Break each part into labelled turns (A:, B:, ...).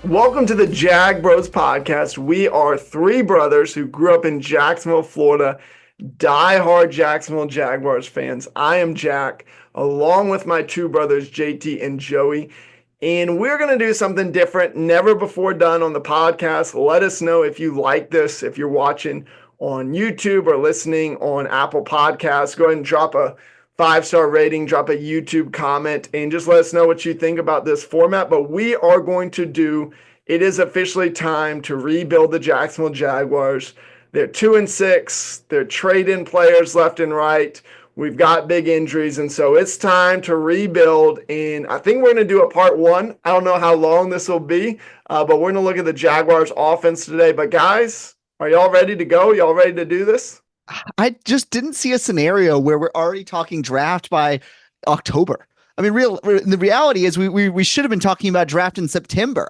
A: Welcome to the Jag Bros podcast. We are three brothers who grew up in Jacksonville, Florida, die-hard Jacksonville Jaguars fans. I am Jack, along with my two brothers, JT and Joey. And we're going to do something different, never before done on the podcast. Let us know if you like this, if you're watching on YouTube or listening on Apple Podcasts. Go ahead and drop a 5-star rating, drop a YouTube comment, and just let us know what you think about this format. But we are going to it is officially time to rebuild the Jacksonville Jaguars. They're 2-6. They're trading players left and right. We've got big injuries, and so it's time to rebuild. And I think we're going to do a part one. I don't know how long this will be, but we're going to look at the Jaguars offense today. But guys, are y'all ready to go? Y'all ready to do this?
B: I just didn't see a scenario where we're already talking draft by October. I mean, the reality is we should have been talking about draft in September.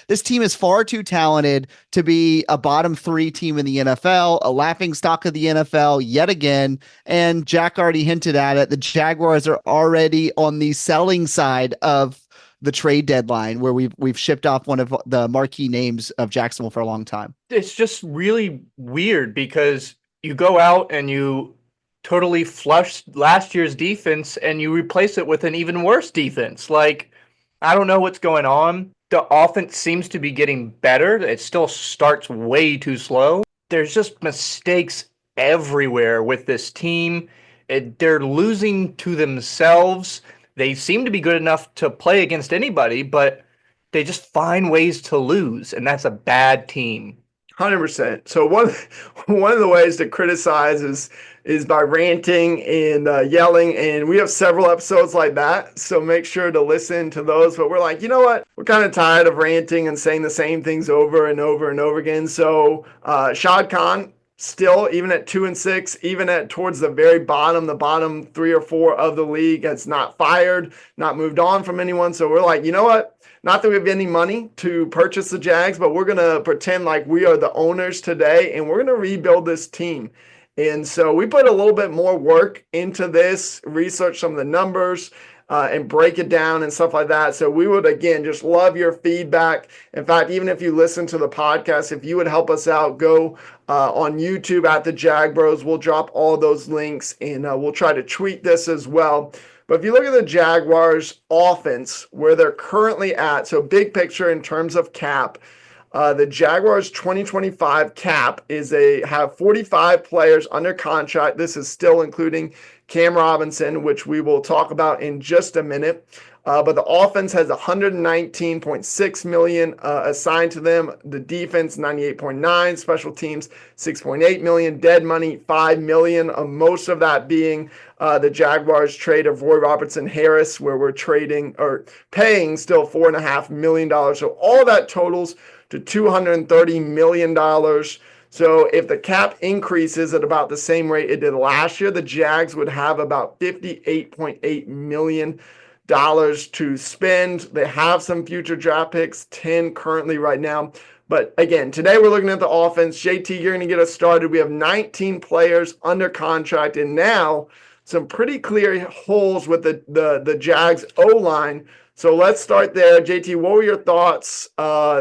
B: This team is far too talented to be a bottom 3 team in the NFL, a laughing stock of the NFL yet again. And Jack already hinted at it. The Jaguars are already on the selling side of the trade deadline, where we've shipped off one of the marquee names of Jacksonville for a long time.
C: It's just really weird because you go out and you totally flush last year's defense and you replace it with an even worse defense. Like, I don't know what's going on. The offense seems to be getting better. It still starts way too slow. There's just mistakes everywhere with this team. They're losing to themselves. They seem to be good enough to play against anybody, but they just find ways to lose, and that's a bad team.
A: 100%. So one of the ways to criticize is by ranting and yelling, and we have several episodes like that, so make sure to listen to those. But we're like, you know what? We're kind of tired of ranting and saying the same things over and over and over again. So Shad Khan, still, even at 2-6, even at towards the very bottom, the bottom 3 or 4 of the league, has not fired, not moved on from anyone. So we're like, you know what? Not that we have any money to purchase the Jags, but we're going to pretend like we are the owners today, and we're going to rebuild this team. And so we put a little bit more work into this, research some of the numbers, and break it down and stuff like that. So we would, again, just love your feedback. In fact, even if you listen to the podcast, if you would help us out, go on YouTube at the Jag Bros. We'll drop all those links, and we'll try to tweet this as well. But if you look at the Jaguars offense, where they're currently at, so big picture in terms of cap, the Jaguars 2025 cap have 45 players under contract. This is still including Cam Robinson, which we will talk about in just a minute. But the offense has $119.6 million assigned to them. The defense, $98.9, special teams, $6.8 million, dead money, $5 million. Most of that being the Jaguars trade of Roy Robertson Harris, where we're paying still $4.5 million. So all that totals to $230 million. So if the cap increases at about the same rate it did last year, the Jags would have about $58.8 million to spend. They have some future draft picks, 10 currently right now. But again, today we're looking at the offense. JT, you're going to get us started. We have 19 players under contract, and now some pretty clear holes with the Jags O-line. So let's start there. JT, what were your thoughts?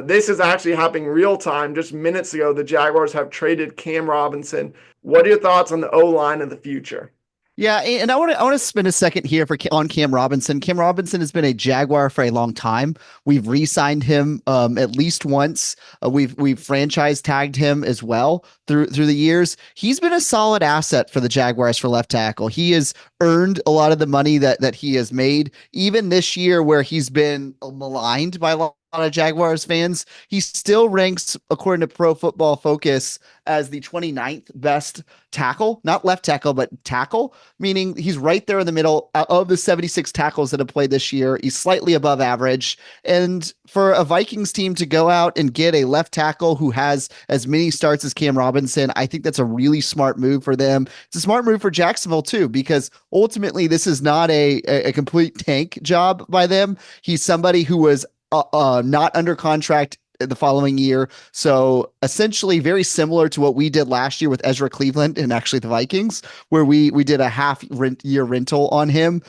A: This is actually happening real time. Just minutes ago, the Jaguars have traded Cam Robinson. What are your thoughts on the O-line of the future?
B: Yeah, and I want to spend a second here on Cam Robinson. Cam Robinson has been a Jaguar for a long time. We've re-signed him at least once. We've franchise tagged him as well through the years. He's been a solid asset for the Jaguars for left tackle. He has earned a lot of the money that he has made. Even this year, where he's been maligned by a lot of Jaguars fans, he still ranks, according to Pro Football Focus, as the 29th best tackle, not left tackle, but tackle, meaning he's right there in the middle of the 76 tackles that have played this year. He's slightly above average. And for a Vikings team to go out and get a left tackle who has as many starts as Cam Robinson, I think that's a really smart move for them. It's a smart move for Jacksonville too, because ultimately this is not a complete tank job by them. He's somebody who was not under contract the following year. So essentially very similar to what we did last year with Ezra Cleveland and actually the Vikings, where we did a year rental on him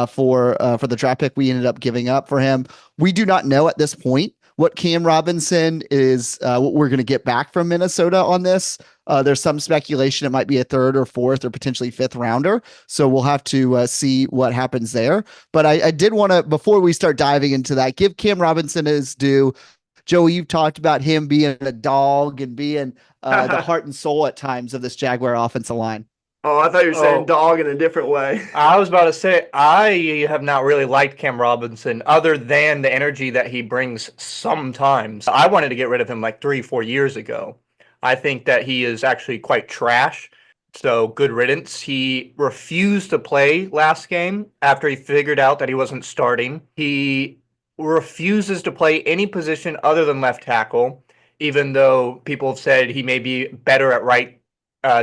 B: for the draft pick we ended up giving up for him. We do not know at this point what Cam Robinson is, what we're going to get back from Minnesota on this. There's some speculation it might be a third or fourth or potentially fifth rounder. So we'll have to see what happens there. But I did want to, before we start diving into that, give Cam Robinson his due. Joey, you've talked about him being a dog and being the heart and soul at times of this Jaguar offensive line.
A: Oh, I thought you were saying dog in a different way.
C: I was about to say, I have not really liked Cam Robinson other than the energy that he brings sometimes. I wanted to get rid of him like 3-4 years ago. I think that he is actually quite trash. So good riddance. He refused to play last game after he figured out that he wasn't starting. He refuses to play any position other than left tackle, even though people have said he may be better at right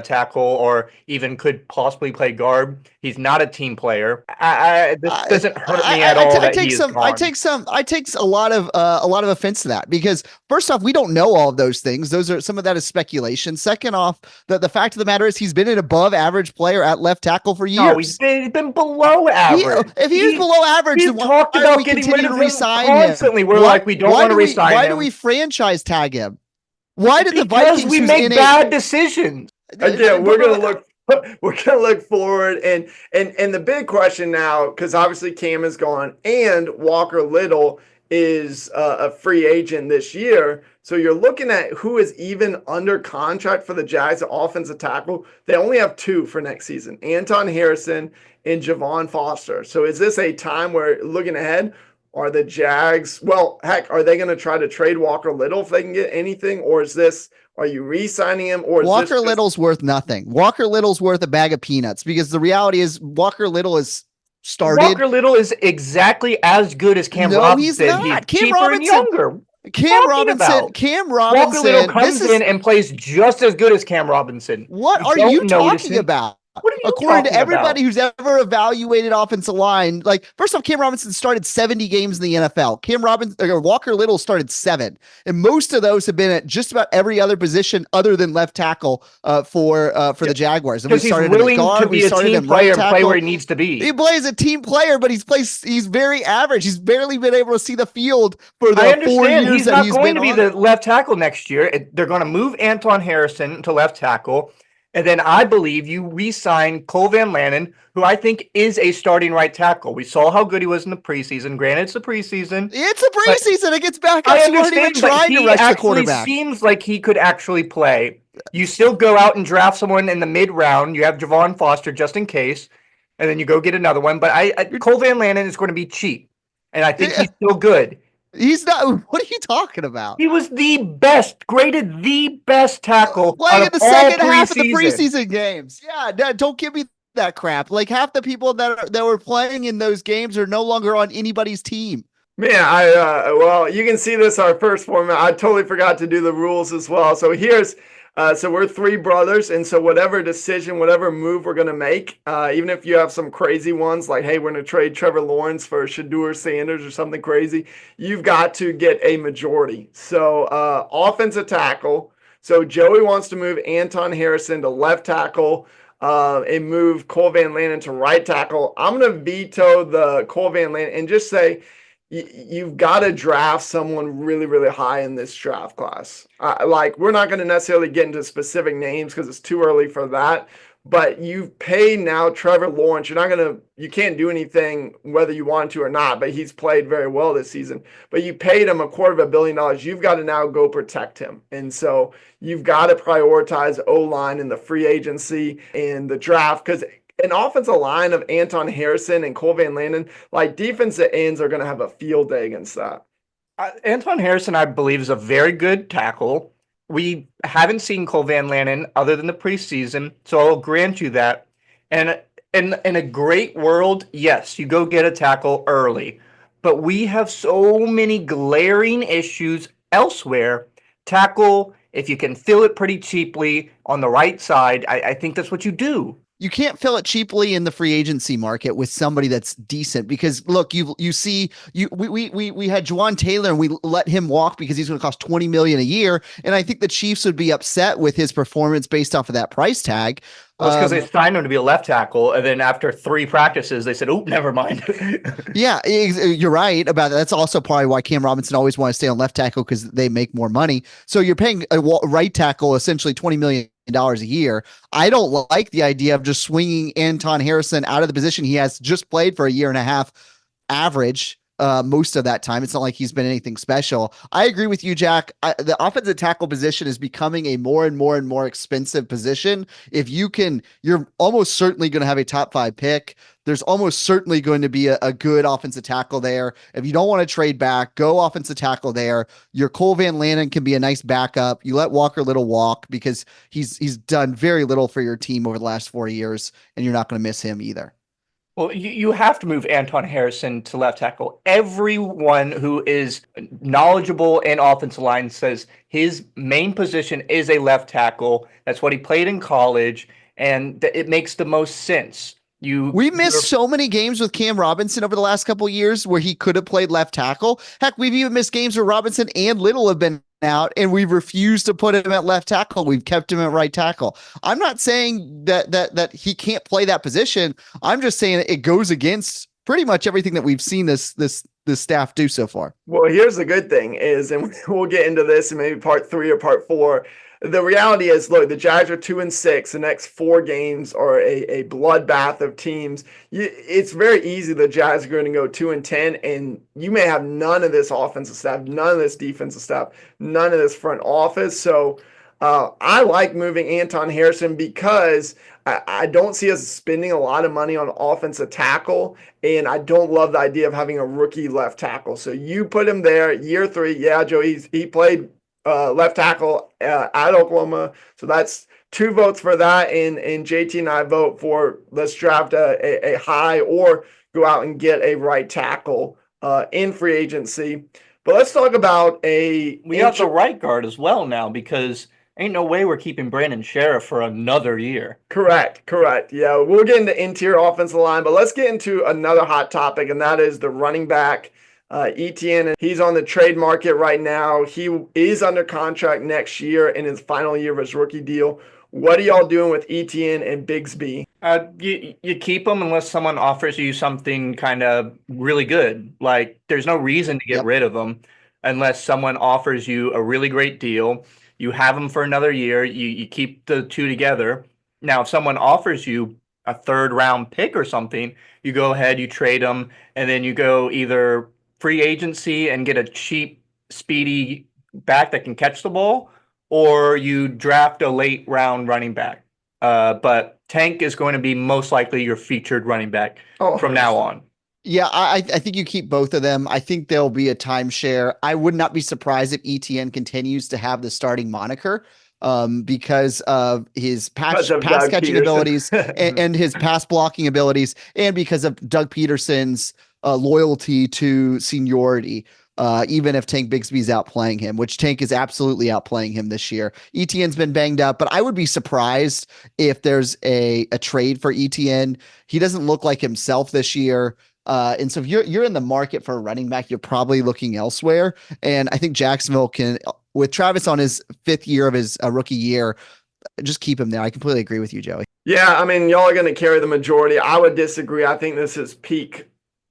C: tackle or even could possibly play guard. He's not a team player. This doesn't hurt me at all that he is gone.
B: I take a lot of offense to that, because first off, we don't know all of those things. Some of that is speculation. Second off, the fact of the matter is he's been an above average player at left tackle for years.
C: No, he's been below average.
B: If he was below average, then why are we continuing to resign him?
C: Constantly, we're like, we don't want to resign him.
B: Why do we franchise tag him? Why did the
C: Vikings?
B: Vikings?
C: We make bad decisions.
A: Again, we're gonna look forward, and the big question now, because obviously Cam is gone and Walker Little is a free agent this year. So you're looking at who is even under contract for the Jags offensive tackle. They only have 2 for next season: Anton Harrison and Javon Foster. So is this a time where, looking ahead, are the Jags, well, heck, are they going to try to trade Walker Little if they can get anything, or is this? Are you re-signing him, or is
B: Walker Little's worth nothing? Walker Little's worth a bag of peanuts, because the reality is Walker Little is started.
C: Walker Little is exactly as good as Cam Robinson.
B: No, he's not.
C: He's cheaper and younger.
B: Cam Robinson.
C: Walker Little comes in and plays just as good as Cam Robinson.
B: What are you talking about?
C: What are you
B: According to everybody
C: about?
B: who's ever evaluated offensive line, like, first off, Cam Robinson started 70 games in the NFL. Walker Little started 7, and most of those have been at just about every other position other than left tackle for the Jaguars. And
C: because he's willing to be a team player and play where he needs to be.
B: He plays a team player, but he's very average. He's barely been able to see the field for the 4 years
C: he's
B: that
C: not
B: he's
C: going
B: been
C: to be
B: on.
C: the left tackle next year. They're going to move Anton Harrison to left tackle. And then I believe you re-sign Cole Van Lanen, who I think is a starting right tackle. We saw how good he was in the preseason. Granted, it's the preseason.
B: It's a preseason. It gets back up.
C: I
B: So you aren't even
C: understand, but
B: trying to
C: he
B: rush the
C: actually
B: quarterback.
C: seems like he could actually play. You still go out and draft someone in the mid-round. You have Javon Foster just in case, and then you go get another one. But Cole Van Lanen is going to be cheap, and I think he's still good.
B: He's not. What are you talking about?
C: He was the best, graded the best tackle
B: Playing in the second half of the
C: preseason.
B: preseason games. Yeah, don't give me that crap. Like, half the people that were playing in those games are no longer on anybody's team.
A: Man, well, you can see this our first format. I totally forgot to do the rules as well. So so we're 3 brothers, and so whatever decision, whatever move we're gonna make, even if you have some crazy ones like, hey, we're gonna trade Trevor Lawrence for Shedeur Sanders or something crazy, you've got to get a majority. So offensive tackle. So Joey wants to move Anton Harrison to left tackle and move Cole Van Lanen to right tackle. I'm gonna veto the Cole Van Lanen and just say, you've got to draft someone really, really high in this draft class. We're not going to necessarily get into specific names because it's too early for that. But you've paid now Trevor Lawrence. You can't do anything whether you want to or not, but he's played very well this season. But you paid him $250 million. You've got to now go protect him. And so you've got to prioritize O-line in the free agency and the draft, because an offensive line of Anton Harrison and Cole Van Lanen, like, defensive ends are going to have a field day against that.
C: Anton Harrison, I believe, is a very good tackle. We haven't seen Cole Van Lanen other than the preseason, so I'll grant you that. And in a great world, yes, you go get a tackle early. But we have so many glaring issues elsewhere. Tackle, if you can fill it pretty cheaply on the right side, I think that's what you do.
B: you can't fill it cheaply in the free agency market with somebody that's decent because look, we had Juwan Taylor and we let him walk because he's going to cost 20 million a year. And I think the Chiefs would be upset with his performance based off of that price tag.
C: Well, it's because they signed him to be a left tackle, and then after 3 practices, they said, "Oh, never mind."
B: Yeah, you're right about that. That's also probably why Cam Robinson always wanted to stay on left tackle because they make more money. So you're paying a right tackle essentially $20 million a year. I don't like the idea of just swinging Anton Harrison out of the position he has just played for a year and a half average. Most of that time. It's not like he's been anything special. I agree with you, Jack. The offensive tackle position is becoming a more and more and more expensive position. If you can, you're almost certainly going to have a top 5 pick. There's almost certainly going to be a good offensive tackle there. If you don't want to trade back, go offensive tackle there. Your Cole Van Lannon can be a nice backup. You let Walker Little walk because he's done very little for your team over the last 4 years, and you're not going to miss him either.
C: Well, you have to move Anton Harrison to left tackle. Everyone who is knowledgeable in offensive line says his main position is a left tackle. That's what he played in college, and it makes the most sense.
B: We missed so many games with Cam Robinson over the last couple of years where he could have played left tackle. Heck, we've even missed games where Robinson and Little have been out, and we've refused to put him at left tackle. We've kept him at right tackle. I'm not saying that he can't play that position. I'm just saying it goes against pretty much everything that we've seen this staff do so far.
A: Well, here's the good thing is, and we'll get into this in maybe part 3 or part 4. The reality is, look, the Jags are 2-6. The next 4 games are a bloodbath of teams. It's very easy. The Jags are going to go 2-10, and you may have none of this offensive staff, none of this defensive staff, none of this front office. So I like moving Anton Harrison because I don't see us spending a lot of money on offensive tackle, and I don't love the idea of having a rookie left tackle. So you put him there, year 3. Yeah, Joe, he played left tackle at Oklahoma. So that's 2 votes for that. And JT and I vote for let's draft a high or go out and get a right tackle in free agency. But let's talk about we
C: got the right guard as well now because ain't no way we're keeping Brandon Sheriff for another year.
A: Correct. Yeah, we'll get into interior offensive line, but let's get into another hot topic, and that is the running back. Etienne, he's on the trade market right now. He is under contract next year in his final year of his rookie deal. What are y'all doing with Etienne and Bigsby?
C: You keep them unless someone offers you something kind of really good. Like, there's no reason to get rid of them unless someone offers you a really great deal. You have them for another year. You keep the 2 together. Now, if someone offers you a 3rd-round pick or something, you go ahead, you trade them, and then you go either free agency and get a cheap, speedy back that can catch the ball, or you draft a late round running back. But Tank is going to be most likely your featured running back from now on.
B: Yeah, I think you keep both of them. I think there'll be a timeshare. I would not be surprised if Etienne continues to have the starting moniker because of his pass catching abilities and his pass blocking abilities, and because of Doug Peterson's loyalty to seniority, even if Tank Bigsby's outplaying him, which Tank is absolutely outplaying him this year. Etienne's been banged up, but I would be surprised if there's a trade for Etienne. He doesn't look like himself this year. And so if you're in the market for a running back, you're probably looking elsewhere. And I think Jacksonville can, with Travis on his 5th year of his rookie year, just keep him there. I completely agree with you, Joey.
A: Yeah, I mean, y'all are going to carry the majority. I would disagree. I think this is peak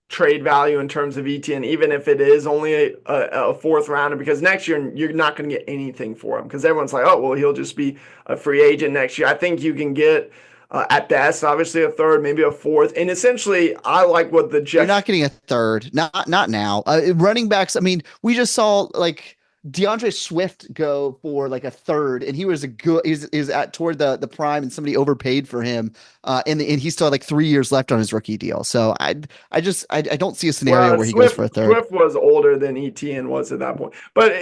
A: trade value in terms of Etienne, even if it is only a 4th rounder, because next year you're not going to get anything for him because everyone's like, oh, well, he'll just be a free agent next year. I think you can get at best, obviously a 3rd, maybe a 4th. And essentially, I like what the Jets.
B: You're not getting a 3rd, not now. Running backs, I mean, we just saw like DeAndre Swift go for like a 3rd, and he was is at toward the prime, and somebody overpaid for him, and he still had like 3 years left on his rookie deal. So I don't see a scenario where he goes for a 3rd.
A: Swift was older than Etienne was at that point. But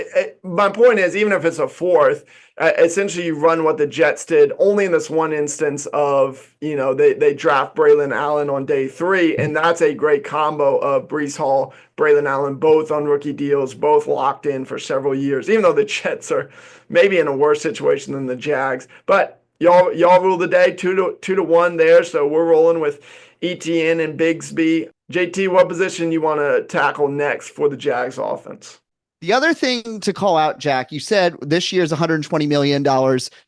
A: my point is, even if it's a 4th, essentially you run what the Jets did only in this one instance of, they draft Braylon Allen on day 3, and that's a great combo of Breece Hall, Braylon Allen, both on rookie deals, both locked in for several years, even though the Jets are maybe in a worse situation than the Jags. But Y'all rule the day 2-1 there. So we're rolling with Etienne and Bigsby. JT, what position you want to tackle next for the Jags offense?
B: The other thing to call out, Jack, you said this year's $120 million.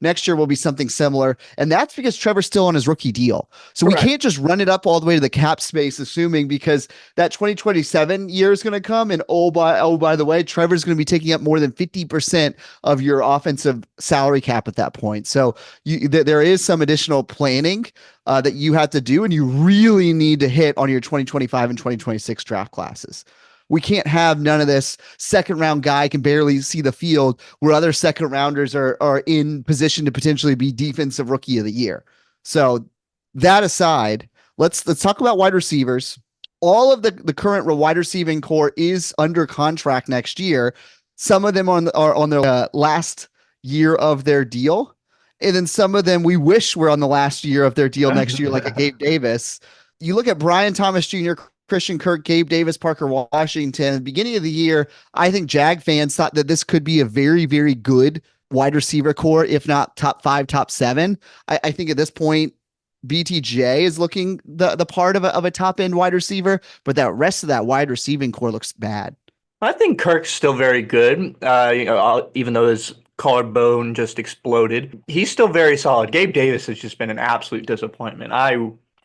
B: Next year will be something similar. And that's because Trevor's still on his rookie deal. So
A: Correct.
B: we can't just run it up all the way to the cap space, assuming because that 2027 year is going to come. And by the way, Trevor's going to be taking up more than 50% of your offensive salary cap at that point. So there is some additional planning that you have to do, and you really need to hit on your 2025 and 2026 draft classes. We can't have none of this second round guy can barely see the field where other second rounders are in position to potentially be defensive rookie of the year. So that aside, let's talk about wide receivers. All of the current wide receiving core is under contract next year. Some of them are on their last year of their deal. And then some of them we wish were on the last year of their deal next year, like a Gabe Davis. You look at Brian Thomas Jr., Christian Kirk, Gabe Davis, Parker Washington. At the beginning of the year, I think Jag fans thought that this could be a very, very good wide receiver core, if not top 5, top 7. I think at this point, BTJ is looking the part of a top end wide receiver, but that rest of that wide receiving core looks bad.
C: I think Kirk's still very good. Even though his collarbone just exploded, he's still very solid. Gabe Davis has just been an absolute disappointment.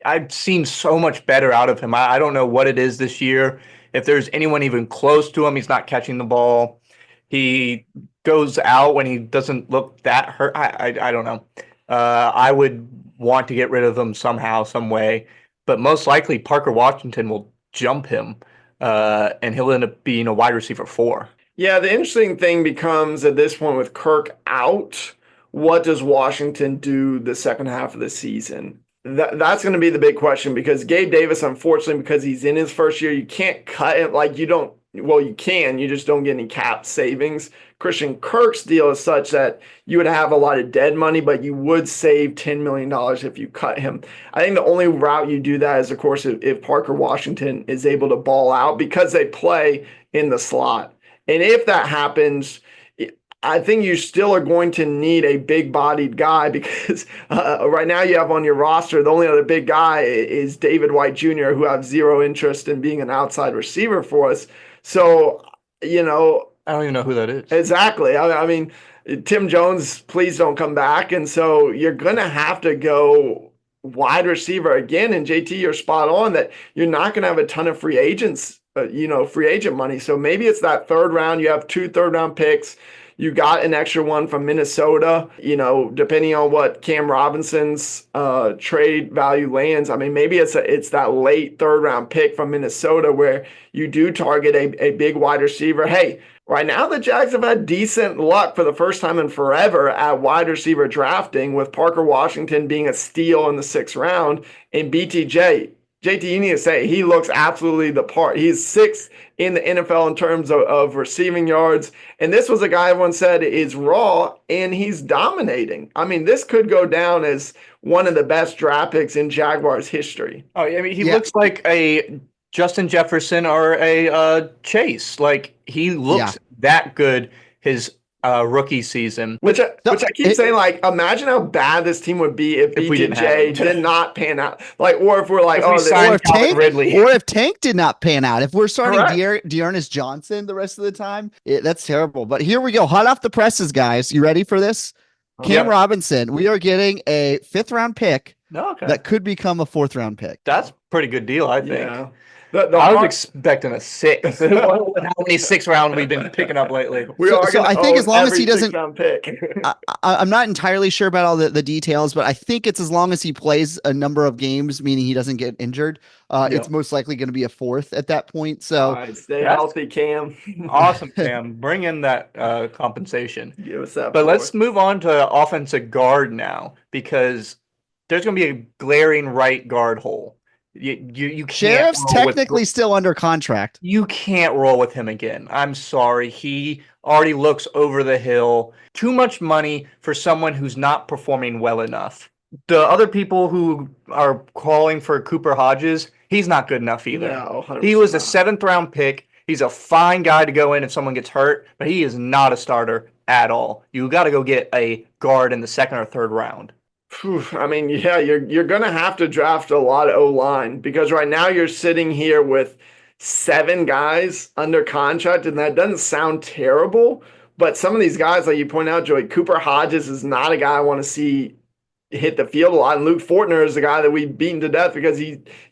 C: I've seen so much better out of him. I don't know what it is this year. If there's anyone even close to him, he's not catching the ball. He goes out when he doesn't look that hurt. I don't know. I would want to get rid of him somehow, some way. But most likely Parker Washington will jump him, and he'll end up being a wide receiver 4.
A: Yeah, the interesting thing becomes at this point with Kirk out, what does Washington do the second half of the season? That's going to be the big question because Gabe Davis, unfortunately, because he's in his first year, you can't cut him. Like you can, you just don't get any cap savings. Christian Kirk's deal is such that you would have a lot of dead money, but you would save $10 million if you cut him. I think the only route you do that is, of course, if Parker Washington is able to ball out because they play in the slot. And if that happens, I think you still are going to need a big-bodied guy because right now you have on your roster, the only other big guy is David White Jr., who have zero interest in being an outside receiver for us. So,
C: I don't even know who that is.
A: Exactly. I mean, Tim Jones, please don't come back. And so you're going to have to go wide receiver again. And JT, you're spot on that you're not going to have a ton of free agents, free agent money. So maybe it's that third round. You have 2 third-round picks. You got an extra one from Minnesota, depending on what Cam Robinson's trade value lands. I mean, maybe it's that late third-round pick from Minnesota where you do target a big wide receiver. Hey, right now the Jags have had decent luck for the first time in forever at wide receiver drafting, with Parker Washington being a steal in the 6th round and BTJ. JT, you need to say he looks absolutely the part. He's 6th in the NFL in terms of receiving yards. And this was a guy everyone said is raw, and he's dominating. I mean, this could go down as one of the best draft picks in Jaguars history.
C: Oh, I mean, he looks like a Justin Jefferson or a Chase. Like, he looks that good his rookie season.
A: Which I keep saying, like, imagine how bad this team would be if BTJ did not pan out. Like, or if we're like,
B: if Tank did not pan out. If we're starting Dearness Johnson the rest of the time, that's terrible. But here we go. Hot off the presses, guys. You ready for this? Cam Robinson. We are getting a 5th round pick that could become a 4th round pick.
C: That's a pretty good deal, I think. Yeah.
A: I
C: was expecting a 6. How many 6th round we've been picking up lately?
B: So I think as long as he doesn't
A: pick.
B: I'm not entirely sure about all the details, but I think it's as long as he plays a number of games, meaning he doesn't get injured, it's most likely going to be a 4th at that point. So
A: stay healthy, Cam.
C: Awesome, Cam. Bring in that compensation.
A: Give us that.
C: But let's move on to offensive guard now, because there's going to be a glaring right guard hole. You can't.
B: Sheriff's technically still under contract.
C: You can't roll with him again. I'm sorry. He already looks over the hill. Too much money for someone who's not performing well enough. The other people who are calling for Cooper Hodges, he's not good enough either.
A: No,
C: he was a 7th round pick. He's a fine guy to go in if someone gets hurt, but he is not a starter at all. You got to go get a guard in the 2nd or 3rd round.
A: I mean, yeah, you're gonna have to draft a lot of O-line because right now you're sitting here with 7 guys under contract, and that doesn't sound terrible. But some of these guys, like you point out, Joey, Cooper Hodges is not a guy I want to see hit the field a lot. And Luke Fortner is the guy that we've beaten to death because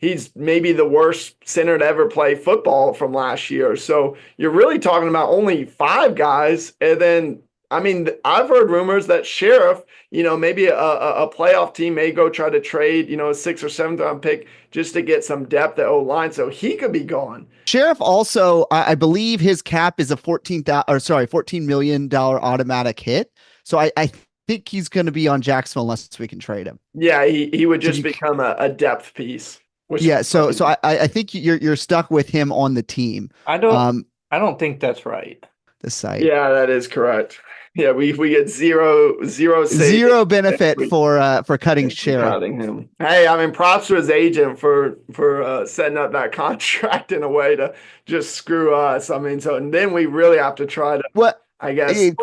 A: he's maybe the worst center to ever play football from last year. So you're really talking about only 5 guys. And then, I mean, I've heard rumors that Sheriff, maybe a playoff team may go try to trade, a 6th or 7th round pick just to get some depth at O-line. So he could be gone.
B: Sheriff also, I believe his cap is a $14 million automatic hit. So I think he's going to be on Jacksonville unless we can trade him.
A: Yeah, he would just become a depth piece.
B: Yeah, so I think you're stuck with him on the team.
C: I don't think that's right.
B: The site.
A: Yeah, that is correct. Yeah, we get zero
B: benefit for cutting Sheriff.
A: Cutting him. Hey, I mean, props to his agent for setting up that contract in a way to just screw us. I mean, so and then we really have to try to.
B: What
A: I guess.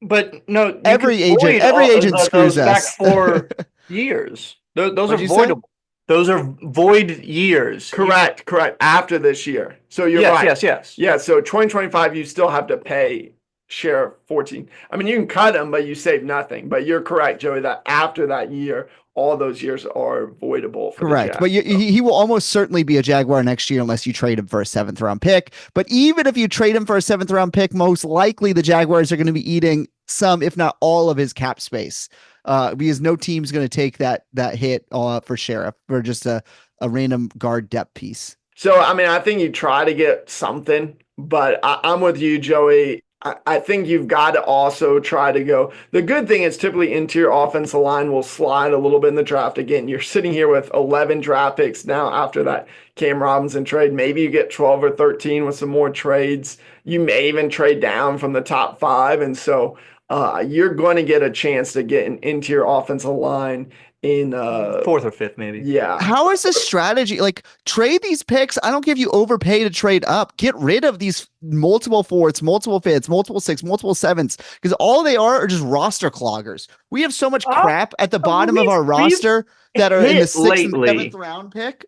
C: But no,
B: every agent screws us.
C: Back 4 years. Those are voidable. Those are void years.
A: Correct. After this year. So you're right.
C: Yes.
A: Yeah. So 2025, you still have to pay Sheriff 14. I mean, you can cut him, but you save nothing. But you're correct, Joey, that after that year, all those years are voidable.
B: Correct. But he will almost certainly be a Jaguar next year unless you trade him for a 7th round pick. But even if you trade him for a 7th round pick, most likely the Jaguars are going to be eating some, if not all, of his cap space. Because no team's going to take that hit for Sheriff for just a random guard depth piece.
A: So, I mean, I think you try to get something, but I'm with you, Joey. I think you've got to also try to go. The good thing is typically interior offensive line will slide a little bit in the draft. Again, you're sitting here with 11 draft picks now after that Cam Robinson trade. Maybe you get 12 or 13 with some more trades. You may even trade down from the top 5. And so you're going to get a chance to get an interior offensive line in
C: 4th or 5th, maybe.
A: Yeah.
B: How is this strategy? Like, trade these picks. I don't give you overpay to trade up. Get rid of these multiple 4ths, multiple 5ths, multiple 6ths, multiple 7ths, because all they are just roster cloggers. We have so much crap at the bottom of our roster that are in the 6th and 7th round pick.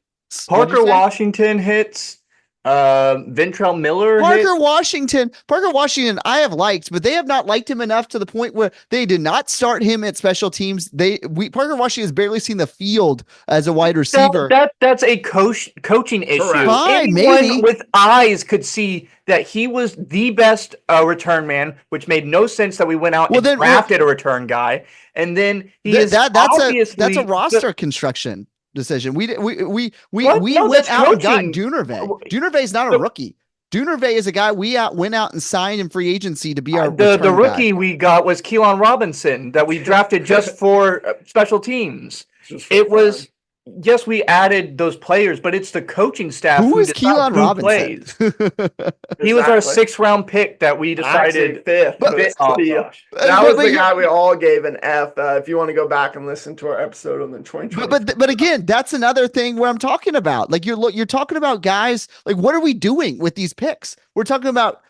C: Parker Washington hits. Ventrell Miller.
B: Parker Washington, I have liked, but they have not liked him enough to the point where they did not start him at special teams. Parker Washington has barely seen the field as a wide receiver.
C: That's a coaching issue.
B: Fine,
C: Anyone
B: maybe
C: with eyes could see that he was the best return man, which made no sense that we went out and drafted a return guy, and then that's
B: a roster construction decision. We went out and got Dunive. Dunive is not a rookie. Dunive is a guy we went out and signed in free agency to be our
C: the rookie guy. We got was Keelan Robinson that we drafted just for special teams. It was yes, we added those players, but it's the coaching staff
B: who is Keelan Robinson.
C: He was our 6th round pick that we decided
A: 5th. That was the guy we all gave an F. If you want to go back and listen to our episode on the 2020.
B: But again, that's another thing where I'm talking about. Like you're talking about guys. Like, what are we doing with these picks? We're talking about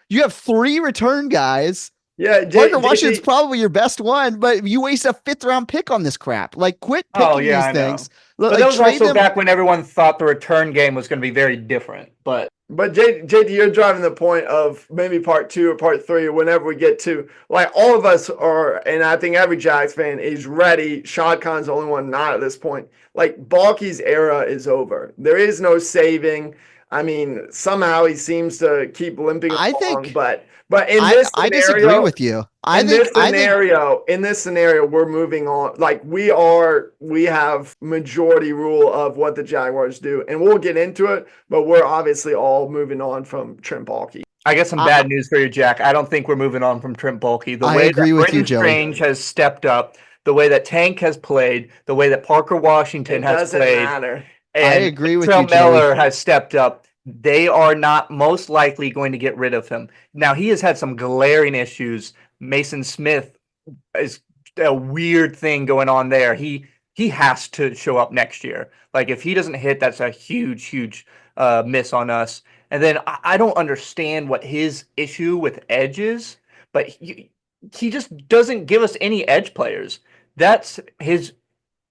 B: you have 3 return guys.
A: Yeah,
B: Parker Washington's probably your best one, but you waste a 5th round pick on this crap. Like, quit picking these things.
C: But that was also back when everyone thought the return game was going to be very different. But
A: JD, you're driving the point of maybe part 2 or part 3 or whenever we get to, like, all of us are, and I think every Jags fan is ready. Shad Khan's the only one not at this point. Like, Baalke's era is over. There is no saving. I mean, somehow he seems to keep limping along, but in this scenario,
B: I disagree with you.
A: In this scenario, we're moving on. Like we have majority rule of what the Jaguars do, and we'll get into it. But we're obviously all moving on from Trent Baalke.
C: I got some bad news for you, Jack. I don't think we're moving on from Trent Baalke. The
B: I
C: way
B: agree
C: that
B: with
C: Brenton
B: you, Joey.
C: Strange has stepped up, the way that Tank has played, the way that Parker Washington has played,
A: matter.
C: And
B: I agree with
C: Ventrell
B: you, Joey.
C: Miller has stepped up. They are not most likely going to get rid of him. Now, he has had some glaring issues. Mason Smith is a weird thing going on there. He has to show up next year. Like, if he doesn't hit, that's a huge miss on us. And then I don't understand what his issue with edge is, but he just doesn't give us any edge players. That's his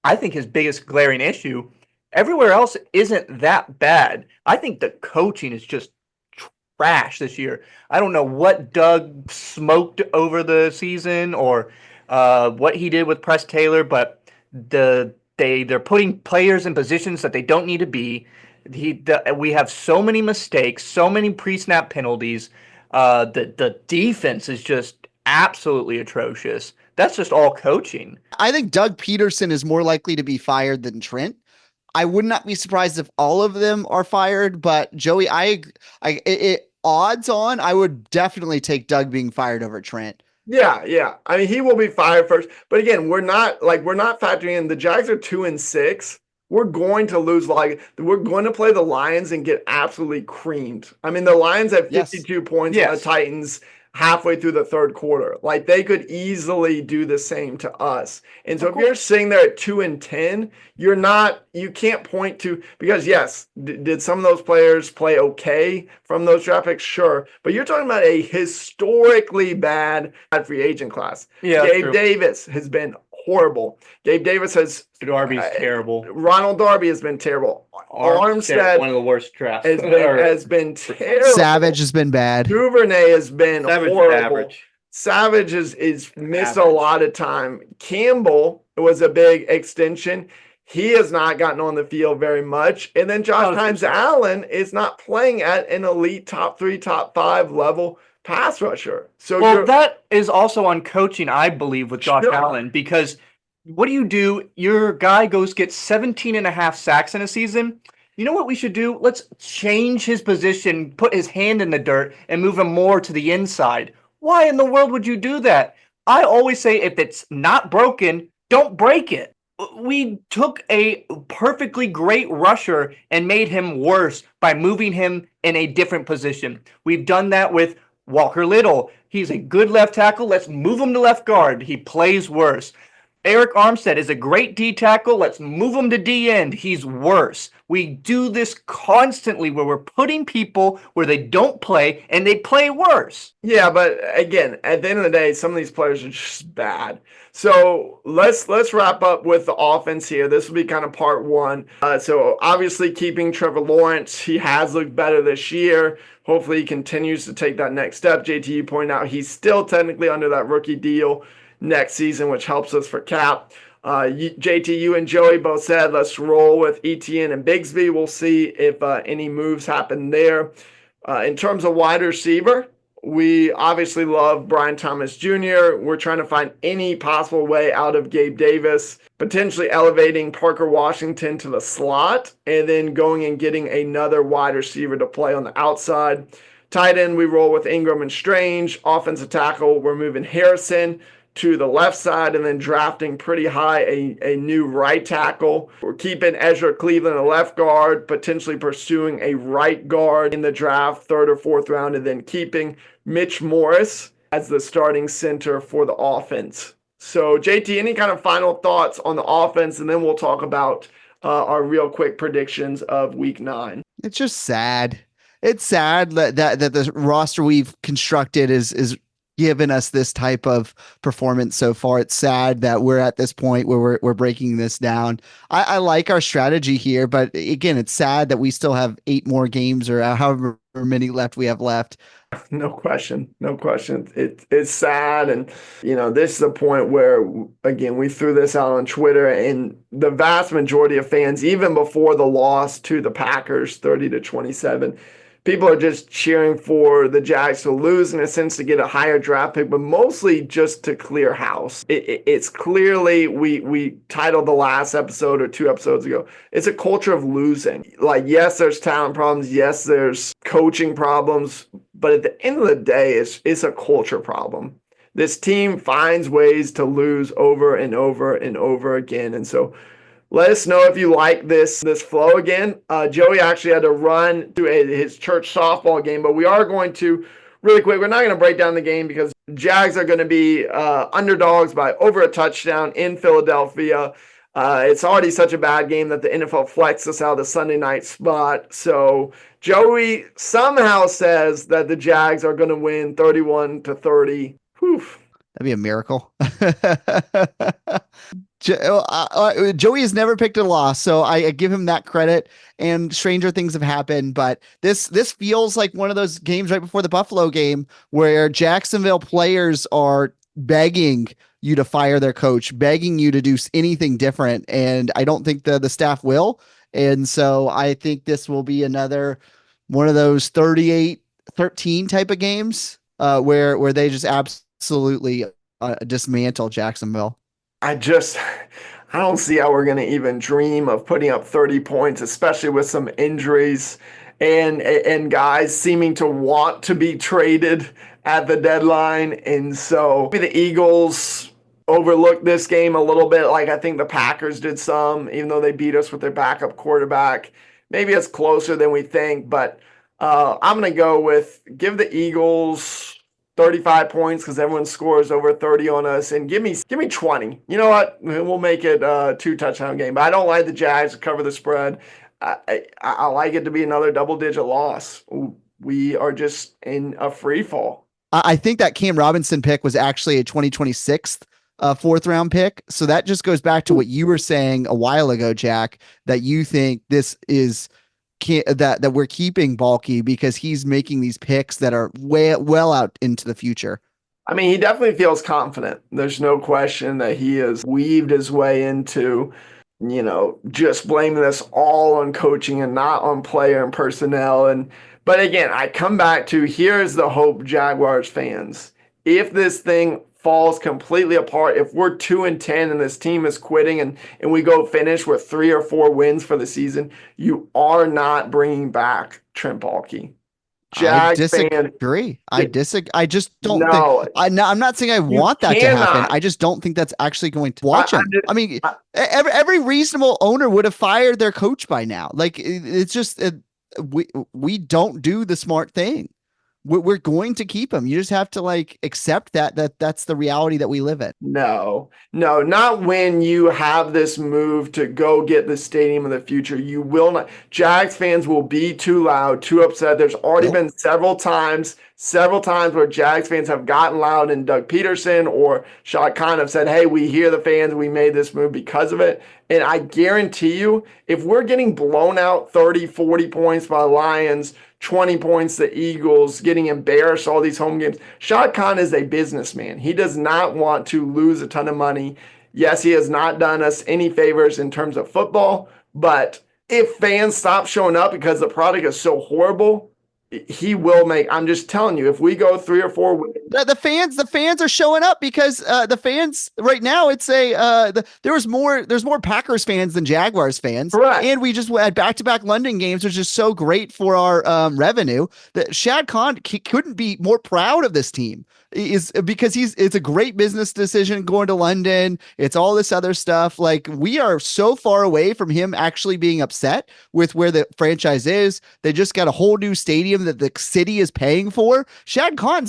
C: I think his biggest glaring issue. Everywhere else isn't that bad. I think the coaching is just trash this year. I don't know what Doug smoked over the season or what he did with Press Taylor, but they're putting players in positions that they don't need to be. We have so many mistakes, so many pre-snap penalties. The defense is just absolutely atrocious. That's just all coaching.
B: I think Doug Peterson is more likely to be fired than Trent. I would not be surprised if all of them are fired, but Joey, odds on, I would definitely take Doug being fired over Trent.
A: Yeah. I mean, he will be fired first. But again, we're not factoring in the Jags are 2-6. We're going to lose. We're going to play the Lions and get absolutely creamed. I mean, the Lions have 52 points on the Titans halfway through the third quarter. Like, they could easily do the same to us. And so if you're sitting there at 2-10, you can't point to, because yes, did some of those players play okay from those draft picks? Sure. But you're talking about a historically bad free agent class.
C: Yeah,
A: Gabe Davis has been horrible. Gabe Davis has
C: Darby's terrible.
A: Ronald Darby has been terrible. Armstead,
C: one of the worst drafts,
A: has been terrible.
B: Savage has been bad.
A: Duvernay has been horrible.
C: Average.
A: Savage is missed a lot of time. Campbell was a big extension. He has not gotten on the field very much. And then Josh Hines-Allen is not playing at an elite top 3, top 5 level pass rusher. So
C: that is also on coaching, I believe, with Josh Allen, because what do? Your guy gets 17 and a half sacks in a season. You know what we should do? Let's change his position, put his hand in the dirt, and move him more to the inside. Why in the world would you do that? I always say, if it's not broken, don't break it. We took a perfectly great rusher and made him worse by moving him in a different position. We've done that with Walker Little. He's a good left tackle. Let's move him to left guard. He plays worse. Eric Armstead is a great D tackle. Let's move him to D end. He's worse. We do this constantly where we're putting people where they don't play and they play worse.
A: Yeah, but again, at the end of the day, some of these players are just bad. So let's wrap up with the offense here. This will be kind of part one. So obviously keeping Trevor Lawrence. He has looked better this year. Hopefully he continues to take that next step. JT, you pointed out he's still technically under that rookie deal next season, which helps us for cap. JT, you and Joey both said let's roll with Etienne and Bigsby. We'll see if any moves happen there. In terms of wide receiver, we obviously love Brian Thomas Jr. We're trying to find any possible way out of Gabe Davis, potentially elevating Parker Washington to the slot, and then going and getting another wide receiver to play on the outside. Tight end, we roll with Ingram and Strange. Offensive tackle, we're moving Harrison to the left side and then drafting pretty high a new right tackle. We're keeping Ezra Cleveland a left guard, potentially pursuing a right guard in the draft, 3rd or 4th round, and then keeping Mitch Morris as the starting center for the offense. So JT, any kind of final thoughts on the offense, and then we'll talk about our real quick predictions of week 9.
B: It's just sad. It's sad that the roster we've constructed is given us this type of performance so far. It's sad that we're at this point where we're breaking this down. I like our strategy here, but again, it's sad that we still have 8 more games or however many left we have left.
A: No question. It's sad. And, this is a point where, again, we threw this out on Twitter, and the vast majority of fans, even before the loss to the Packers, 30-27, people are just cheering for the Jags to lose, in a sense, to get a higher draft pick, but mostly just to clear house. It's clearly, we titled the last episode or 2 episodes ago, it's a culture of losing. Like, yes, there's talent problems. Yes, there's coaching problems. But at the end of the day, it's a culture problem. This team finds ways to lose over and over and over again. And so let us know if you like this flow again. Joey actually had to run to his church softball game, but we are going to, really quick, we're not going to break down the game because Jags are going to be underdogs by over a touchdown in Philadelphia. It's already such a bad game that the NFL flexed us out of the Sunday night spot. So Joey somehow says that the Jags are going to win 31-30. Whew.
B: That'd be a miracle. Joey has never picked a loss, so I give him that credit. And stranger things have happened, but this feels like one of those games right before the Buffalo game where Jacksonville players are begging you to fire their coach, begging you to do anything different, and I don't think the staff will. And so I think this will be another one of those 38-13 type of games where they just absolutely dismantle Jacksonville.
A: I just, I don't see how we're going to even dream of putting up 30 points, especially with some injuries and guys seeming to want to be traded at the deadline. And so maybe the Eagles overlooked this game a little bit, like I think the Packers did some, even though they beat us with their backup quarterback. Maybe it's closer than we think, but I'm going to go with give the Eagles 35 points because everyone scores over 30 on us, and give me 20. You know what? We'll make it a 2-touchdown game. But I don't like the Jags to cover the spread. I like it to be another double-digit loss. We are just in a free fall.
B: I think that Cam Robinson pick was actually a 2026 fourth round pick. So that just goes back to what you were saying a while ago, Jack, that you think this is that we're keeping Baalke because he's making these picks that are well out into the future.
A: I mean, he definitely feels confident. There's no question that he has weaved his way into, just blaming this all on coaching and not on player and personnel. But again, I come back to here's the hope, Jaguars fans. If this thing falls completely apart, if we're 2-10 and this team is quitting and we go finish with 3 or 4 wins for the season, you are not bringing back Trent Baalke.
B: I disagree. I just don't think. I'm not saying I want that to happen. I just don't think that's actually going to watch him. I mean, every reasonable owner would have fired their coach by now. Like it's just we don't do the smart thing. We're going to keep him. You just have to accept that's the reality that we live in.
A: No, not when you have this move to go get the stadium of the future. You will not. Jags fans will be too loud, too upset. There's already been several times where Jags fans have gotten loud and Doug Peterson or Shad Khan have said, hey, we hear the fans. We made this move because of it. And I guarantee you, if we're getting blown out 30, 40 points by the Lions, 20 points the Eagles, getting embarrassed all these home games. Shad Khan is a businessman. He does not want to lose a ton of money. Yes, he has not done us any favors in terms of football, but if fans stop showing up because the product is so horrible, he will make. I'm just telling you, if we go 3 or 4 wins,
B: the fans are showing up because the fans right now, it's there's more Packers fans than Jaguars fans.
A: Correct.
B: And we just had back-to-back London games, which is so great for our revenue. That Shad Khan couldn't be more proud of this team. Is because it's a great business decision going to London. It's all this other stuff. Like we are so far away from him actually being upset with where the franchise is. They just got a whole new stadium that the city is paying for. Shad Khan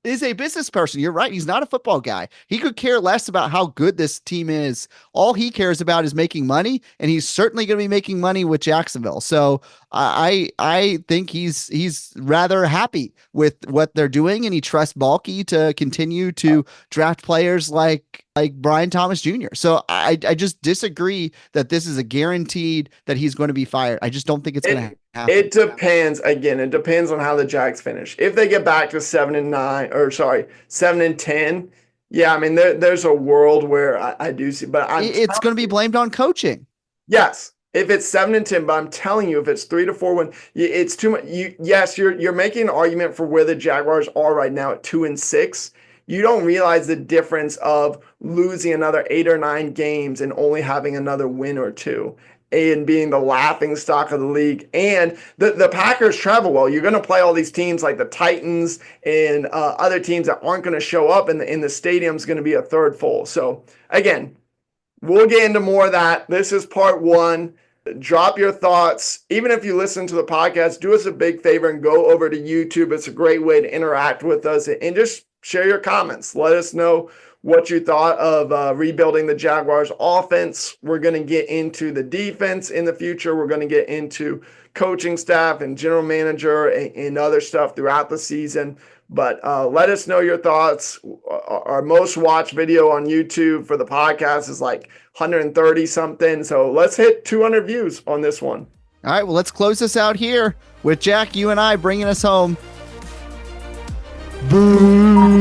B: is a business person. You're right. He's not a football guy. He could care less about how good this team is. All he cares about is making money, and he's certainly going to be making money with Jacksonville. So I think he's rather happy with what they're doing, and he trusts Baalke to continue to draft players like Brian Thomas Jr. So I just disagree that this is a guaranteed that he's going to be fired. I just don't think it's going to happen.
A: It depends. Again, it depends on how the Jags finish. If they get back to 7-10, yeah, I mean there's a world where I do see, but
B: it's going to be blamed on coaching.
A: Yes. If it's 7-10, but I'm telling you, if it's 3 to 4 wins, it's too much. You're making an argument for where the Jaguars are right now at 2-6. You don't realize the difference of losing another 8 or 9 games and only having another win or 2, and being the laughing stock of the league. And the Packers travel well. You're going to play all these teams like the Titans and other teams that aren't going to show up, and the stadium's going to be a third full. So again, we'll get into more of that. This is part 1. Drop your thoughts. Even if you listen to the podcast, do us a big favor and go over to YouTube. It's a great way to interact with us and just share your comments. Let us know what you thought of rebuilding the Jaguars offense. We're going to get into the defense in the future. We're going to get into coaching staff and general manager and other stuff throughout the season. But let us know your thoughts. Our most watched video on YouTube for the podcast is like 130 something. So let's hit 200 views on this one.
B: All right, well, let's close this out here with Jack, you and I bringing us home. Boo!